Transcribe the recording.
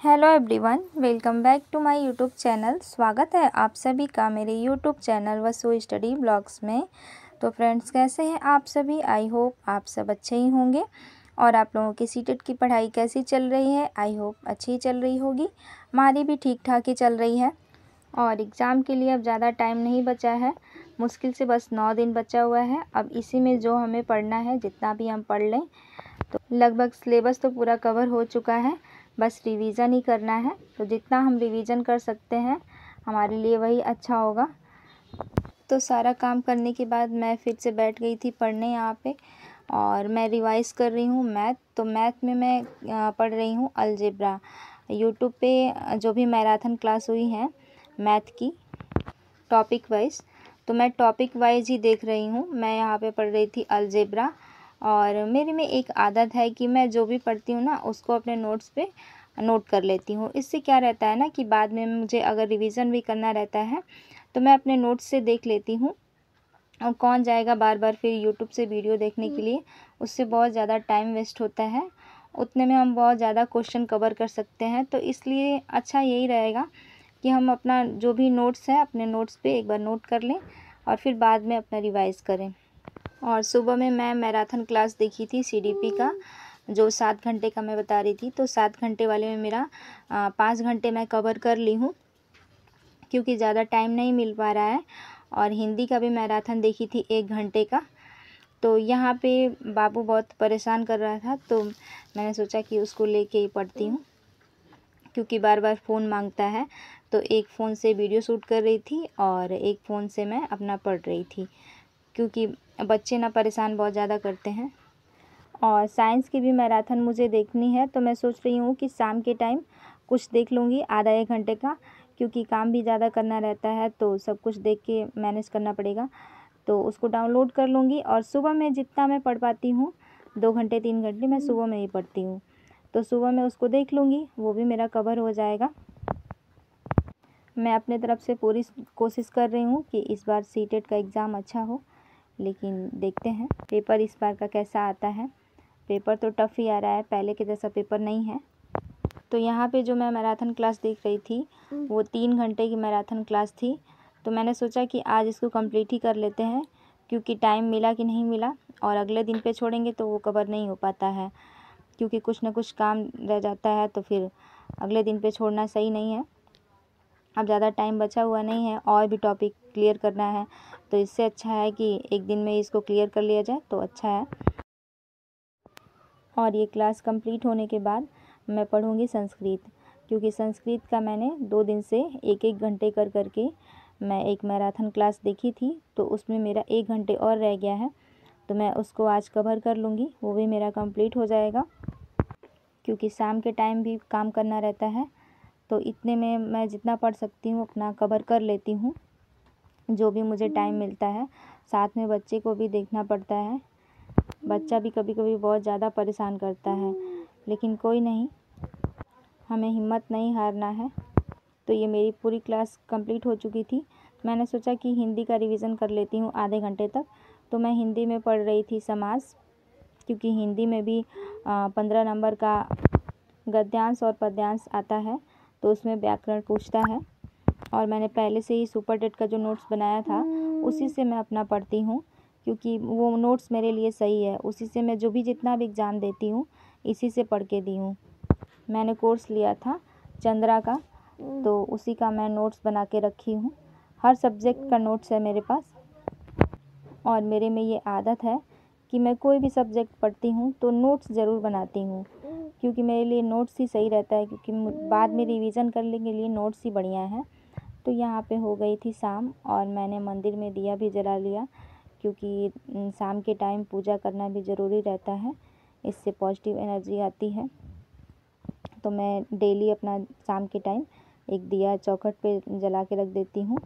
Hello everyone, welcome back to my YouTube channel. स्वागत है आप सभी का मेरे YouTube channel Vasu study blogs में। तो फ्रेंड्स, कैसे हैं आप सभी? आई होप आप सब अच्छे ही होंगे। और आप लोगों की सीटेट की पढ़ाई कैसी चल रही है? आई होप अच्छी ही चल रही होगी। हमारी भी ठीक ठाक ही चल रही है। और एग्ज़ाम के लिए अब ज़्यादा टाइम नहीं बचा है, मुश्किल से बस 9 दिन बचा हुआ है। अब इसी में जो हमें पढ़ना है, जितना भी हम पढ़ लें, तो लगभग सिलेबस तो पूरा कवर हो चुका है, बस रिवीजन ही करना है। तो जितना हम रिवीजन कर सकते हैं हमारे लिए वही अच्छा होगा। तो सारा काम करने के बाद मैं फिर से बैठ गई थी पढ़ने यहाँ पे, और मैं रिवाइज़ कर रही हूँ मैथ। तो मैथ में मैं पढ़ रही हूँ अलजेब्रा। यूट्यूब पे जो भी मैराथन क्लास हुई है मैथ की टॉपिक वाइज, तो मैं टॉपिक वाइज ही देख रही हूँ। मैं यहाँ पे पढ़ रही थी अलजेब्रा। और मेरे में एक आदत है कि मैं जो भी पढ़ती हूँ ना, उसको अपने नोट्स पे नोट कर लेती हूँ। इससे क्या रहता है ना कि बाद में मुझे अगर रिवीजन भी करना रहता है तो मैं अपने नोट्स से देख लेती हूँ। और कौन जाएगा बार बार फिर यूट्यूब से वीडियो देखने के लिए, उससे बहुत ज़्यादा टाइम वेस्ट होता है। उतने में हम बहुत ज़्यादा क्वेश्चन कवर कर सकते हैं। तो इसलिए अच्छा यही रहेगा कि हम अपना जो भी नोट्स है अपने नोट्स पे एक बार नोट कर लें और फिर बाद में अपना रिवाइज़ करें। और सुबह में मैं मैराथन क्लास देखी थी सीडीपी का, जो 7 घंटे का मैं बता रही थी। तो 7 घंटे वाले में मेरा 5 घंटे मैं कवर कर ली हूँ, क्योंकि ज़्यादा टाइम नहीं मिल पा रहा है। और हिंदी का भी मैराथन देखी थी 1 घंटे का। तो यहाँ पे बाबू बहुत परेशान कर रहा था, तो मैंने सोचा कि उसको लेके ही पढ़ती हूँ, क्योंकि बार बार फ़ोन मांगता है। तो एक फ़ोन से वीडियो शूट कर रही थी और एक फ़ोन से मैं अपना पढ़ रही थी, क्योंकि बच्चे ना परेशान बहुत ज़्यादा करते हैं। और साइंस की भी मैराथन मुझे देखनी है, तो मैं सोच रही हूँ कि शाम के टाइम कुछ देख लूँगी आधा 1 घंटे का, क्योंकि काम भी ज़्यादा करना रहता है तो सब कुछ देख के मैनेज करना पड़ेगा। तो उसको डाउनलोड कर लूँगी। और सुबह में जितना मैं पढ़ पाती हूँ 2 घंटे 3 घंटे मैं सुबह में ही पढ़ती हूँ, तो सुबह में उसको देख लूँगी, वो भी मेरा कवर हो जाएगा। मैं अपने तरफ से पूरी कोशिश कर रही हूँ कि इस बार सीटेट का एग्ज़ाम अच्छा हो, लेकिन देखते हैं पेपर इस बार का कैसा आता है। पेपर तो टफ़ ही आ रहा है, पहले के जैसा पेपर नहीं है। तो यहाँ पे जो मैं मैराथन क्लास देख रही थी वो 3 घंटे की मैराथन क्लास थी। तो मैंने सोचा कि आज इसको कंप्लीट ही कर लेते हैं, क्योंकि टाइम मिला कि नहीं मिला, और अगले दिन पे छोड़ेंगे तो वो कवर नहीं हो पाता है, क्योंकि कुछ ना कुछ काम रह जाता है। तो फिर अगले दिन पे छोड़ना सही नहीं है। अब ज़्यादा टाइम बचा हुआ नहीं है और भी टॉपिक क्लियर करना है, तो इससे अच्छा है कि एक दिन में इसको क्लियर कर लिया जाए तो अच्छा है। और ये क्लास कंप्लीट होने के बाद मैं पढ़ूँगी संस्कृत, क्योंकि संस्कृत का मैंने 2 दिन से 1-1 घंटे कर करके मैं एक मैराथन क्लास देखी थी, तो उसमें मेरा 1 घंटे और रह गया है। तो मैं उसको आज कवर कर लूँगी, वो भी मेरा कंप्लीट हो जाएगा, क्योंकि शाम के टाइम भी काम करना रहता है। तो इतने में मैं जितना पढ़ सकती हूँ अपना कवर कर लेती हूँ, जो भी मुझे टाइम मिलता है। साथ में बच्चे को भी देखना पड़ता है, बच्चा भी कभी कभी बहुत ज़्यादा परेशान करता है, लेकिन कोई नहीं, हमें हिम्मत नहीं हारना है। तो ये मेरी पूरी क्लास कंप्लीट हो चुकी थी। मैंने सोचा कि हिंदी का रिवीज़न कर लेती हूँ आधे घंटे तक। तो मैं हिंदी में पढ़ रही थी समास, क्योंकि हिंदी में भी 15 नंबर का गद्यांश और पद्यांश आता है, तो उसमें व्याकरण पूछता है। और मैंने पहले से ही सुपर टेट का जो नोट्स बनाया था उसी से मैं अपना पढ़ती हूँ, क्योंकि वो नोट्स मेरे लिए सही है। उसी से मैं जो भी जितना भी एग्ज़ाम देती हूँ इसी से पढ़ के दी हूँ। मैंने कोर्स लिया था चंद्रा का, तो उसी का मैं नोट्स बना के रखी हूँ। हर सब्जेक्ट का नोट्स है मेरे पास। और मेरे में ये आदत है कि मैं कोई भी सब्जेक्ट पढ़ती हूँ तो नोट्स ज़रूर बनाती हूँ, क्योंकि मेरे लिए नोट्स ही सही रहता है, क्योंकि बाद में रिवीज़न करने के लिए नोट्स ही बढ़िया हैं। तो यहाँ पे हो गई थी शाम और मैंने मंदिर में दिया भी जला लिया, क्योंकि शाम के टाइम पूजा करना भी ज़रूरी रहता है, इससे पॉजिटिव एनर्जी आती है। तो मैं डेली अपना शाम के टाइम एक दिया चौखट पे जला के रख देती हूँ।